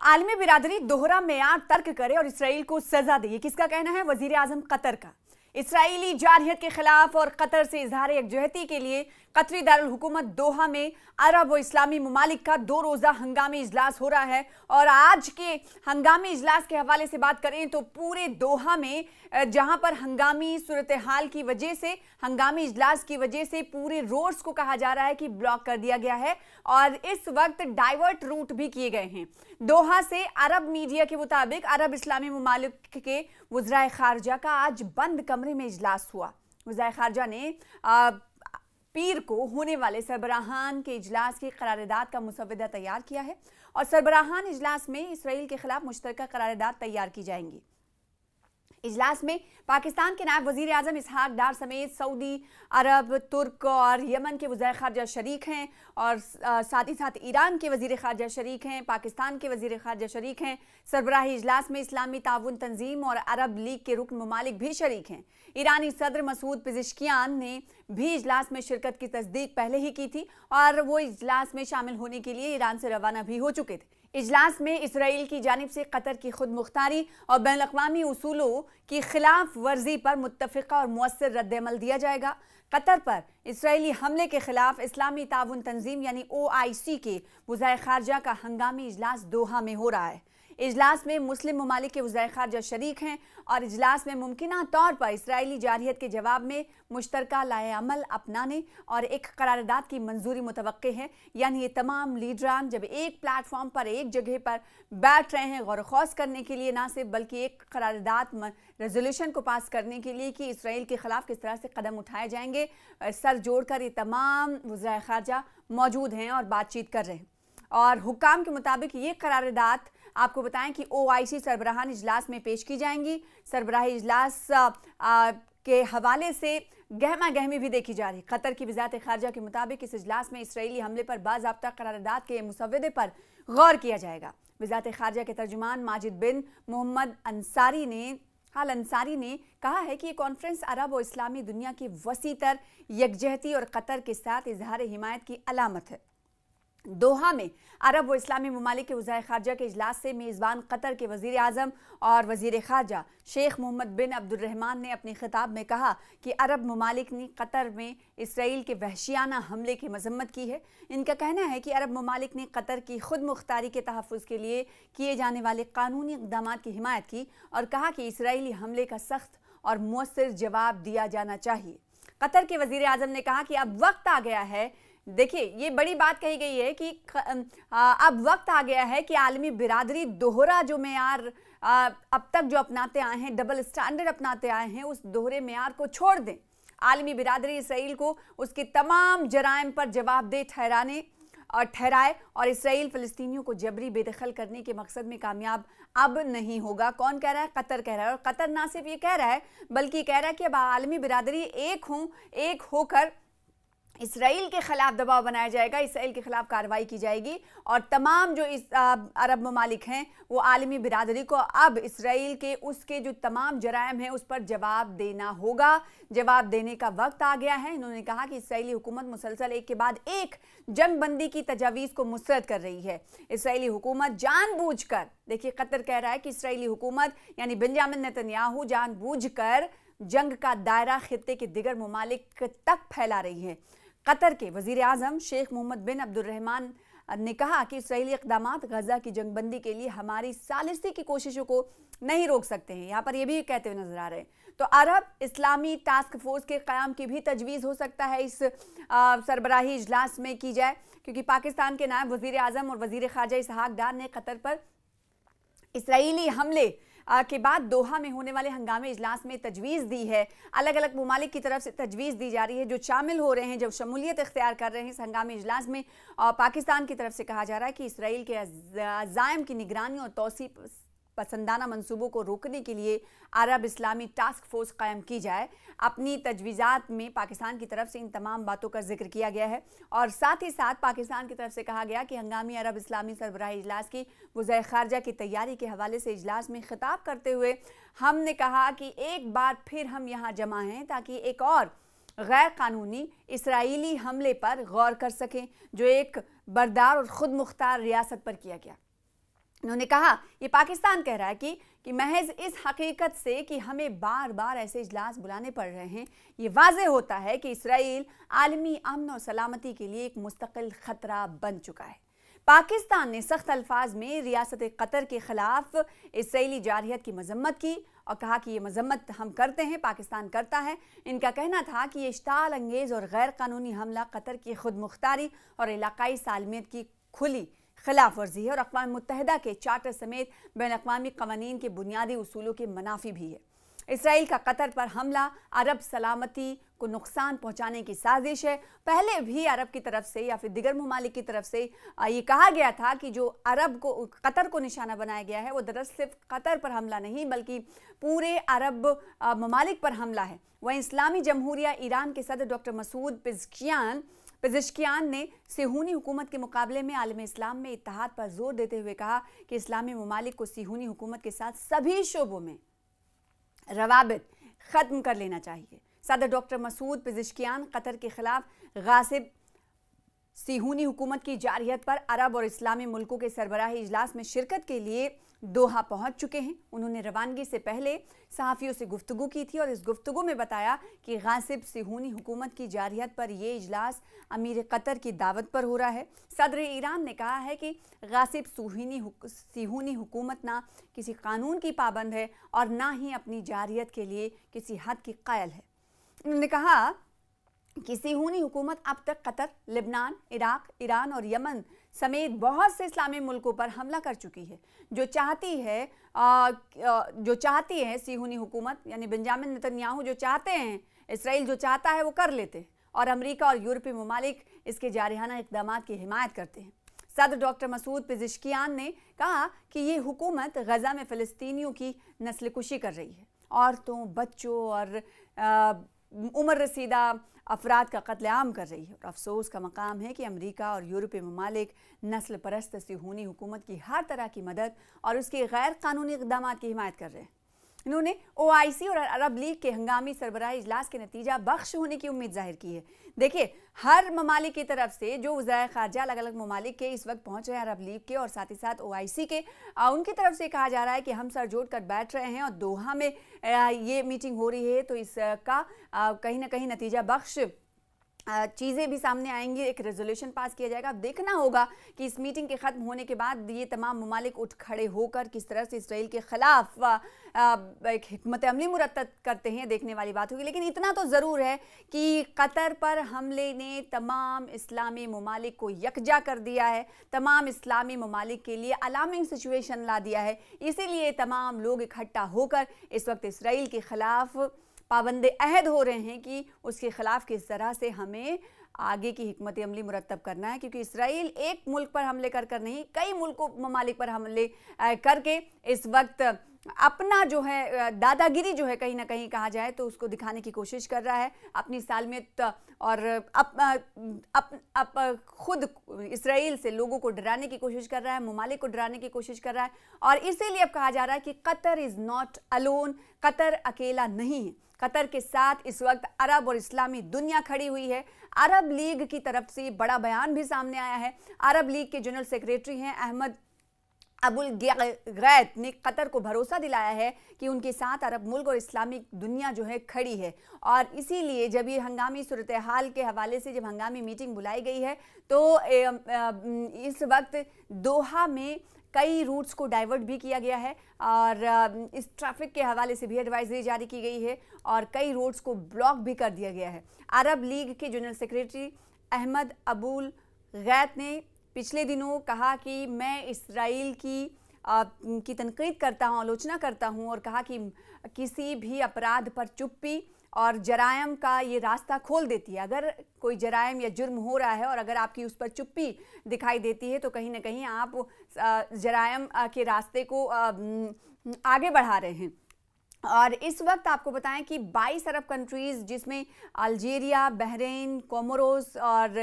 आलमी बिरादरी दोहरा मेयार तर्क करे और इसराइल को सजा दे, ये किसका कहना है? वजीर आजम कतर का। इसराइली जारहियत के खिलाफ और कतर से इजहार यकजहती के लिए कतरी दारुल हुकूमत दोहा में अरब व इस्लामी ममालिक का 2 रोज़ा हंगामी इजलास हो रहा है। और आज के हंगामी इजलास के हवाले से बात करें तो पूरे दोहा में जहां पर हंगामी सूरत हाल की वजह से, हंगामी इजलास की वजह से पूरे रोड्स को कहा जा रहा है कि ब्लॉक कर दिया गया है और इस वक्त डाइवर्ट रूट भी किए गए हैं। दोहा से अरब मीडिया के मुताबिक अरब इस्लामी ममालिक के वज़राए खारजा का आज बंद कमरे में इजलास हुआ। वज़राए खारजा ने पीर को होने वाले सरबराहान के इजलास की करारदाद का मुसवदा तैयार किया है और सरबराहान इजलास में इसराइल के खिलाफ मुश्तरका करारदाद तैयार की जाएंगी। इजलास में पाकिस्तान के नायब वजीर आजम इसहाक डार समेत सऊदी अरब, तुर्क और यमन के वज़ीर ख़ारजा शरीक हैं और साथ ही साथ ईरान के वज़ीर ख़ारजा शरीक हैं, पाकिस्तान के वज़ीर ख़ारजा शरीक हैं। सरबराही इजलास में इस्लामी ताउन तंजीम और अरब लीग के रुकन ममालिक भी शरीक हैं। ईरानी सदर मसूद पिज़ेश्कियान ने भी इजलास में शिरकत की तस्दीक पहले ही की थी और वो इजलास में शामिल होने के लिए ईरान से रवाना भी हो चुके थे। इजलास में इसराइल की जानिब से कतर की खुद मुख्तारी और बैन अक़वामी उसूलों की खिलाफ वर्जी पर मुत्तफ़िक़ा और मुअस्सर रद्द-ए-अमल दिया जाएगा। कतर पर इसराइली हमले के खिलाफ इस्लामी ताउन तंजीम यानी OIC के वज़ीर ख़ारजा का हंगामी इजलास दोहा में हो रहा है। इजलास में मुस्लिम ममालिक के वज़ीर ख़ारजा शरीक हैं और इजलास में मुमकिना तौर पर इसराइली जारहियत के जवाब में मुश्तरका लाए अमल अपनाने और एक करारदाद की मंजूरी मुतवक्के है। यानी ये तमाम लीडरान जब एक प्लेटफॉर्म पर एक जगह पर बैठ रहे हैं गौर ख़ौस करने के लिए, ना सिर्फ बल्कि एक करारदाद रेजोल्यूशन को पास करने के लिए कि इसराइल के खिलाफ किस तरह से कदम उठाए जाएंगे, सर जोड़कर ये तमाम वज़ीर ख़ारजा मौजूद हैं और बातचीत कर रहे हैं। और हुक्काम के मुताबिक ये करारदाद आपको बताएं कि OIC सरबराहान इजलास में पेश की जाएंगी। सरबराही इजलास के हवाले से गहमा गहमी भी देखी जा रही। कतर की वज़ारत ख़ारजा के मुताबिक इस इजलास में इसराइली हमले पर बाज़ाब्ता करारदाद के मुसवदे पर गौर किया जाएगा। वज़ारत ख़ारजा के तर्जुमान माजिद बिन मोहम्मद अंसारी ने कहा है कि ये कॉन्फ्रेंस अरब और इस्लामी दुनिया की वसीतर यकजहती और कतर के साथ इजहार हिमायत की अलामत है। दोहा में अरब व इस्लामी ममालिक के वज़ीर ख़ारजा के इजलास से मेज़बान कतर के वज़ीर आज़म और वज़ीर ख़ारजा शेख मोहम्मद बिन अब्दुर्रहमान ने अपने खिताब में कहा कि अरब ममालिक ने कतर में इसराइल के वहशियाना हमले की मजम्मत की है। इनका कहना है कि अरब ममालिक ने कतर की खुद मुख्तारी के तहफ़्फ़ुज़ के लिए किए जाने वाले कानूनी इक़दामात की हिमायत की और कहा कि इसराइली हमले का सख्त और मुअस्सर जवाब दिया जाना चाहिए। कतर के वज़ीर आज़म ने कहा कि अब वक्त आ गया है, देखिए ये बड़ी बात कही गई है कि अब वक्त आ गया है कि आलमी बिरादरी दोहरा जो मेयार अब तक जो अपनाते आए हैं, डबल स्टैंडर्ड अपनाते आए हैं, उस दोहरे मेयार को छोड़ दें। आलमी बिरादरी इसराइल को उसके तमाम जराइम पर जवाबदेह ठहराए और इसराइल फ़लस्तीनियों को जबरी बेदखल करने के मकसद में कामयाब अब नहीं होगा। कौन कह रहा है? कतर कह रहा है। और कतर ना सिर्फ ये कह रहा है बल्कि कह रहा है कि अब आलमी बिरादरी एक होकर इसराइल के खिलाफ दबाव बनाया जाएगा, इसराइल के खिलाफ कार्रवाई की जाएगी और तमाम जो इस अरब ममालिक हैं वो आलमी बिरादरी को अब इसराइल के उसके जो तमाम जराइम हैं उस पर जवाब देना होगा। जवाब देने का वक्त आ गया है। इन्होंने कहा कि इसराइली हुकूमत मुसलसल एक के बाद एक जंगबंदी की तजावीज़ को मुस्तरद कर रही है। इसराइली हुकूमत जानबूझकर, देखिए कतर कह रहा है कि इसराइली हुकूमत यानी बेंजामिन नेतन्याहू जानबूझकर जंग का दायरा खित्ते के दिगर ममालिक तक फैला रही है। कतर के वज़ीर आज़म शेख मोहम्मद बिन अब्दुर्रहमान ने कहा कि इसराइली इक़दामात गज़ा की जंगबंदी के लिए हमारी सालिसी की कोशिशों को नहीं रोक सकते हैं। यहाँ पर ये भी कहते हुए नजर आ रहे हैं। तो अरब इस्लामी टास्क फोर्स के क़याम की भी तजवीज़ हो सकता है इस सरबराही इजलास में की जाए, क्योंकि पाकिस्तान के नायब वज़ीर आज़म और वज़ीर ख़ारजा इसहाक डार ने कतर पर इसराइली हमले के बाद दोहा में होने वाले हंगामे इजलास में तजवीज़ दी है। अलग अलग ममालिक की तरफ से तजवीज़ दी जा रही है जो शामिल हो रहे हैं, जब शमूलियत इख्तियार कर रहे हैं इस हंगामे इजलास में। पाकिस्तान की तरफ से कहा जा रहा है कि इसराइल के अज़ाइम की निगरानी और तौसी पसंदाना मंसूबों को रोकने के लिए अरब इस्लामी टास्क फोर्स कायम की जाए। अपनी तजवीज़ात में पाकिस्तान की तरफ से इन तमाम बातों का जिक्र किया गया है और साथ ही साथ पाकिस्तान की तरफ से कहा गया कि हंगामी अरब इस्लामी सरबराही इजलास की वज़ीर ख़ारजा की तैयारी के हवाले से इजलास में खिताब करते हुए हमने कहा कि एक बार फिर हम यहाँ जमा हैं ताकि एक और गैर कानूनी इसराइली हमले पर गौर कर सकें जो एक बरदार और ख़ुद मुख्तार रियासत पर किया गया। उन्होंने कहा ये पाकिस्तान कह रहा है कि महज इस हकीकत से कि हमें बार बार ऐसे इजलास बुलाने पड़ रहे हैं, ये वाज़े होता है कि इसराइल आलमी अमन और सलामती के लिए एक मुस्तकिल ख़तरा बन चुका है। पाकिस्तान ने सख्त अल्फाज में रियासत कतर के खिलाफ इसराइली जारहियत की मजम्मत की और कहा कि ये मजम्मत हम करते हैं, पाकिस्तान करता है। इनका कहना था कि ये इश्ताल अंगेज़ और गैर कानूनी हमला कतर की खुद मुख्तारी और इलाकाई सालमियत की खुली खिलाफ वर्जी है और अक़वाम मुत्तहिदा के चार्टर समेत बैन अक़वामी क़वानीन के बुनियादी उसूलों के मनाफी भी है। इसराइल का कतर पर हमला अरब सलामती को नुकसान पहुंचाने की साजिश है। पहले भी अरब की तरफ से या फिर दिगर ममालिक की तरफ से ये कहा गया था कि जो अरब को कतर को निशाना बनाया गया है वो दरअसल सिर्फ कतर पर हमला नहीं बल्कि पूरे अरब ममालिक पर हमला है। वहीं इस्लामी जमहूरिया ईरान के सदर डॉक्टर मसूद पेज़ेश्कियान ने सिहूनी हुकूमत के मुकाबले में आलम इस्लाम में इत्तेहाद पर जोर देते हुए कहा कि इस्लामी ममालिक को सिहूनी हुकूमत के साथ सभी शोबों में रवाबित ख़त्म कर लेना चाहिए। सदर डॉक्टर मसूद पेज़ेश्कियान कतर के खिलाफ गासिब सिहूनी हुकूमत की जारहियत पर अरब और इस्लामी मुल्कों के सरबराही इजलास में शिरकत के लिए दोहा पहुंच चुके हैं। उन्होंने रवानगी से पहले सहाफ़ियों से गुफ्तगू की थी और इस गुफ्तगू में बताया कि गासिब सिहूनी हुकूमत की जारहियत पर यह इजलास अमीर कतर की दावत पर हो रहा है। सदर ईरान ने कहा है कि गासिब सिहूनी हुकूमत ना किसी कानून की पाबंद है और ना ही अपनी जारहियत के लिए किसी हद की कायल है। उन्होंने कहा कि सिहूनी हुकूमत अब तक कतर, लेबनान, इराक, ईरान और यमन समेत बहुत से इस्लामी मुल्कों पर हमला कर चुकी है। जो चाहती है सिहूनी हुकूमत यानी बेंजामिन नेतन्याहू जो चाहते हैं, इसराइल जो चाहता है वो कर लेते हैं और अमेरिका और यूरोपीय ममालिक इसके जारहाना इक़दामात की हिमायत करते हैं। सदर डॉक्टर मसूद पेज़ेश्कियान ने कहा कि ये हुकूमत गजा में फ़लस्तीनियों की नस्लकुशी कर रही है। औरतों, बच्चों और उम्र रसीदा अफराद का कत्लेआम कर रही है और अफसोस का मकाम है कि अमेरिका और यूरोपीय ममालिक नस्ल परस्त सिहूनी हुकूमत की हर तरह की मदद और उसके गैर कानूनी इक़दामात की हिमायत कर रहे हैं। इन्होंने OIC और अरब लीग के हंगामी सरबराही इजलास के नतीजा बख्श होने की उम्मीद जाहिर की है। देखिए, हर ममालिक की तरफ से जो वज़ाए ख़ारजा अलग अलग ममालिक के इस वक्त पहुँच रहे हैं, अरब लीग के और साथ ही साथ OIC के, उनकी तरफ से कहा जा रहा है कि हम सर जोड़ कर बैठ रहे हैं और दोहा में ये मीटिंग हो रही है तो इसका कहीं ना कहीं नतीजा बख्श चीज़ें भी सामने आएंगी, एक रेजोल्यूशन पास किया जाएगा। अब देखना होगा कि इस मीटिंग के ख़त्म होने के बाद ये तमाम ममालिक उठ खड़े होकर किस तरह से इसराइल के ख़िलाफ़ एक हिकमत अमली मुरतब करते हैं, देखने वाली बात होगी। लेकिन इतना तो ज़रूर है कि कतर पर हमले ने तमाम इस्लामी ममालिक को यकजा कर दिया है, तमाम इस्लामी ममालिक के लिए अलार्मिंग सिचुएशन ला दिया है। इसीलिए तमाम लोग इकट्ठा होकर इस वक्त इसराइल के ख़िलाफ़ पाबंदे अहद हो रहे हैं कि उसके ख़िलाफ़ किस तरह से हमें आगे की हिकमत अमली मुरतब करना है, क्योंकि इसराइल एक मुल्क पर हमले कर नहीं, कई मुल्कों ममालिक पर हमले करके इस वक्त अपना जो है दादागिरी जो है कहीं ना कहीं कहा जाए तो उसको दिखाने की कोशिश कर रहा है, अपनी सालमियत और खुद इसराइल से लोगों को डराने की कोशिश कर रहा है, ममालिक को डराने की कोशिश कर रहा है। और इसीलिए अब कहा जा रहा है कि Qatar is not alone, Qatar अकेला नहीं है। कतर के साथ इस वक्त अरब और इस्लामी दुनिया खड़ी हुई है। अरब लीग की तरफ से बड़ा बयान भी सामने आया है। अरब लीग के जनरल सेक्रेटरी हैं अहमद अबुल गैत ने कतर को भरोसा दिलाया है कि उनके साथ अरब मुल्क और इस्लामिक दुनिया जो है खड़ी है। और इसीलिए जब ये हंगामी सूरत हाल के हवाले से जब हंगामी मीटिंग बुलाई गई है तो इस वक्त दोहा में कई रूट्स को डाइवर्ट भी किया गया है और इस ट्रैफिक के हवाले से भी एडवाइजरी जारी की गई है और कई रूट्स को ब्लॉक भी कर दिया गया है। अरब लीग के जनरल सेक्रेटरी अहमद अबुल गैत ने पिछले दिनों कहा कि मैं इसराइल की तनकीद करता हूँ, आलोचना करता हूँ और कहा कि किसी भी अपराध पर चुप्पी और जरायम का ये रास्ता खोल देती है। अगर कोई जरायम या जुर्म हो रहा है और अगर आपकी उस पर चुप्पी दिखाई देती है तो कहीं ना कहीं आप जरायम के रास्ते को आगे बढ़ा रहे हैं। और इस वक्त आपको बताएं कि 22 अरब कंट्रीज़ जिसमें अल्जीरिया, बहरीन, कोमोरोस और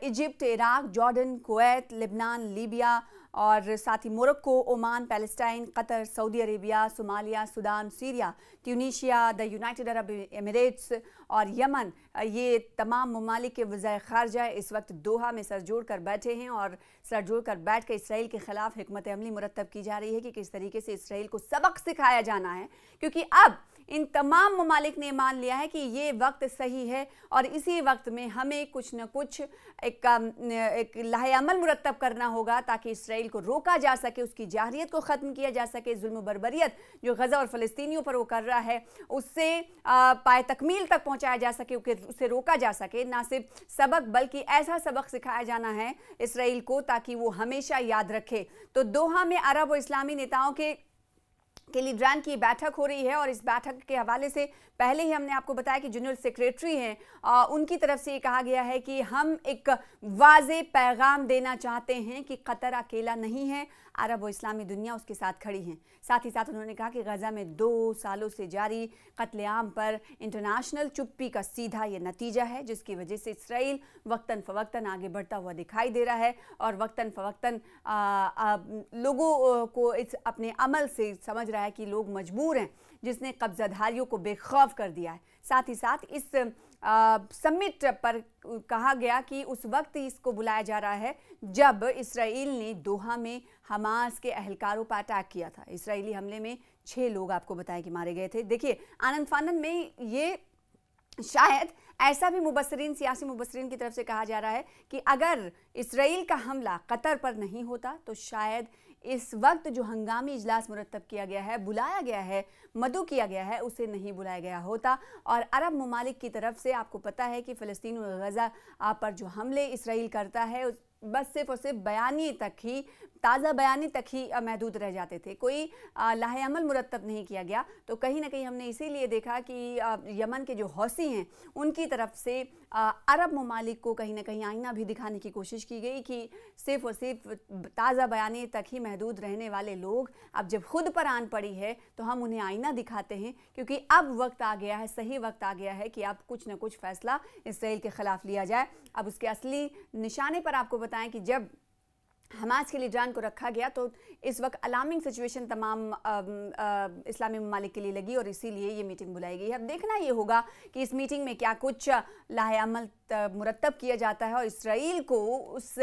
Egypt, Iraq, Jordan, Kuwait, Lebanon, Libya, और साथ ही Morocco, Oman, Palestine, Qatar, Saudi Arabia, Somalia, Sudan, Syria, Tunisia, the United Arab Emirates और यमन, ये तमाम ममालिक के वज़ीर ख़ारजा इस वक्त दोहा में सर जोड़ कर बैठे हैं और सर जोड़ कर बैठ कर इसराइल के ख़िलाफ़ हिकमत अमली मुरतब की जा रही है कि किस तरीके से इसराइल को सबक सिखाया जाना है, क्योंकि अब इन तमाम ममालिक ने मान लिया है कि ये वक्त सही है और इसी वक्त में हमें कुछ न कुछ एक लाहे अमल मुरतब करना होगा ताकि इसराइल को रोका जा सके, उसकी जारहियत को ख़त्म किया जा सके, जुल्म बर्बरियत जो गज़ा और फ़लस्तीनियों पर वो कर रहा है उससे पाए तकमील तक पहुँचाया जा सके, उससे रोका जा सके। ना सिर्फ सबक बल्कि ऐसा सबक सिखाया जाना है इसराइल को ताकि वो हमेशा याद रखे। तो दोहा में अरब और इस्लामी नेताओं के लीडरान की बैठक हो रही है और इस बैठक के हवाले से पहले ही हमने आपको बताया कि जनरल सेक्रेटरी हैं, उनकी तरफ से ये कहा गया है कि हम एक वाज़े पैगाम देना चाहते हैं कि कतर अकेला नहीं है, अरब और इस्लामी दुनिया उसके साथ खड़ी हैं। साथ ही साथ उन्होंने कहा कि गज़ा में 2 सालों से जारी कत्लेआम पर इंटरनेशनल चुप्पी का सीधा ये नतीजा है, जिसकी वजह से इसराइल वक्तन फ़वक्तन आगे बढ़ता हुआ दिखाई दे रहा है और वक्तन फ़वक्तन लोगों को इस अपने अमल से समझ रहा है कि लोग मजबूर हैं, जिसने कब्ज़ाधारियों को बेखौफ कर दिया है। साथ ही साथ इस समिट पर कहा गया कि उस वक्त इसको बुलाया जा रहा है जब इसराइल ने दोहा में हमास के अहलकारों पर अटैक किया था। इसराइली हमले में 6 लोग आपको बताया कि मारे गए थे। देखिए, आनंद फानन में ये शायद ऐसा भी मुबस्सरीन, सियासी मुबस्सरीन की तरफ से कहा जा रहा है कि अगर इसराइल का हमला कतर पर नहीं होता तो शायद इस वक्त जो हंगामी इजलास मुरतब किया गया है, बुलाया गया है, मदऊ किया गया है, उसे नहीं बुलाया गया होता। और अरब ममालिक की तरफ से आपको पता है कि फ़लस्तीन और गज़ा पर जो हमले इसराइल करता है बस सिर्फ और सिर्फ बयानी तक ही, ताज़ा बयानी तक ही महदूद रह जाते थे, कोई लाहे अमल मुरतब नहीं किया गया। तो कहीं ना कहीं हमने इसीलिए देखा कि यमन के जो हौसी हैं उनकी तरफ से अरब ममालिक को कहीं ना कहीं आईना भी दिखाने की कोशिश की गई कि सिर्फ और सिर्फ ताज़ा बयानी तक ही महदूद रहने वाले लोग अब जब खुद पर आन पड़ी है तो हम उन्हें आईना दिखाते हैं, क्योंकि अब वक्त आ गया है, सही वक्त आ गया है कि अब कुछ न कुछ फ़ैसला इसराइल के ख़िलाफ़ लिया जाए। अब उसके असली निशाने पर आपको बताएं कि जब हमास के लीडरान को रखा गया तो इस वक्त अलार्मिंग सिचुएशन तमाम इस्लामी ममालिक के लिए लगी और इसीलिए ये मीटिंग बुलाई गई है। अब देखना ये होगा कि इस मीटिंग में क्या कुछ लाहे अमल मुरतब किया जाता है और इसराइल को उस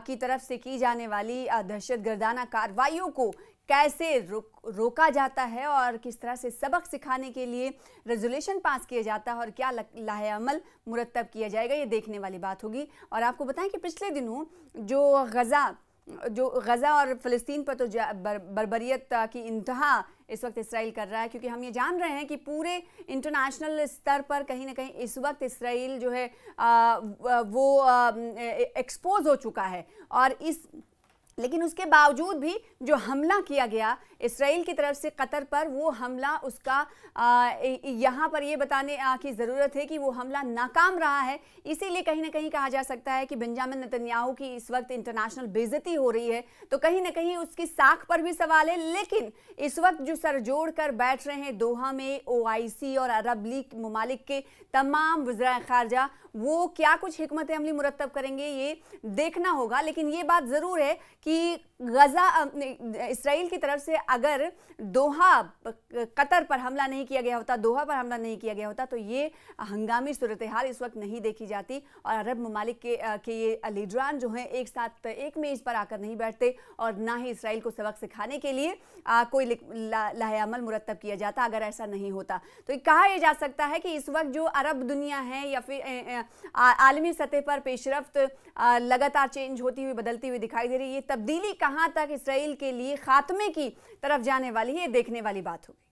की तरफ से की जाने वाली दहशतगर्दाना कार्रवाइयों को कैसे रोका जाता है और किस तरह से सबक सिखाने के लिए रेजोल्यूशन पास किया जाता है और क्या लाहे अमल मुरतब किया जाएगा, ये देखने वाली बात होगी। और आपको बताएं कि पिछले दिनों जो गज़ा और फ़लस्तीन पर तो बर्बरियत की इंतहा इस वक्त इसराइल कर रहा है, क्योंकि हम ये जान रहे हैं कि पूरे इंटरनेशनल स्तर पर कहीं ना कहीं इस वक्त इसराइल जो है वो एक्सपोज हो चुका है। और लेकिन उसके बावजूद भी जो हमला किया गया इसराइल की तरफ से कतर पर, वो हमला उसका यहाँ पर ये बताने की ज़रूरत है कि वो हमला नाकाम रहा है। इसीलिए कहीं ना कहीं कहा जा सकता है कि बेंजामिन नेतन्याहू की इस वक्त इंटरनेशनल बेइज्जती हो रही है, तो कहीं ना कहीं उसकी साख पर भी सवाल है। लेकिन इस वक्त जो सर जोड़ कर बैठ रहे हैं दोहा में OIC और अरब लीग ममालिक के तमाम वज़ीर ख़ारजा, वो क्या कुछ हिकमत अमली मुरतब करेंगे ये देखना होगा। लेकिन ये बात ज़रूर है कि इसराइल की तरफ से अगर दोहा कतर पर हमला नहीं किया गया होता, दोहा पर हमला नहीं किया गया होता, तो ये हंगामी सूरत हाल इस वक्त नहीं देखी जाती और अरब ममालिक के ये लीडरान जो हैं एक साथ एक मेज़ पर आकर नहीं बैठते और ना ही इसराइल को सबक सिखाने के लिए कोई लाहे अमल मुरतब किया जाता। अगर ऐसा नहीं होता तो कहा यह जा सकता है कि इस वक्त जो अरब दुनिया है या फिर आलमी सतह पर पेशरफ्त लगातार चेंज होती हुई, बदलती हुई दिखाई दे रही है। ये तब्दीली कहाँ तक इसराइल के लिए खात्मे की तरफ जाने वाली है, देखने वाली बात होगी।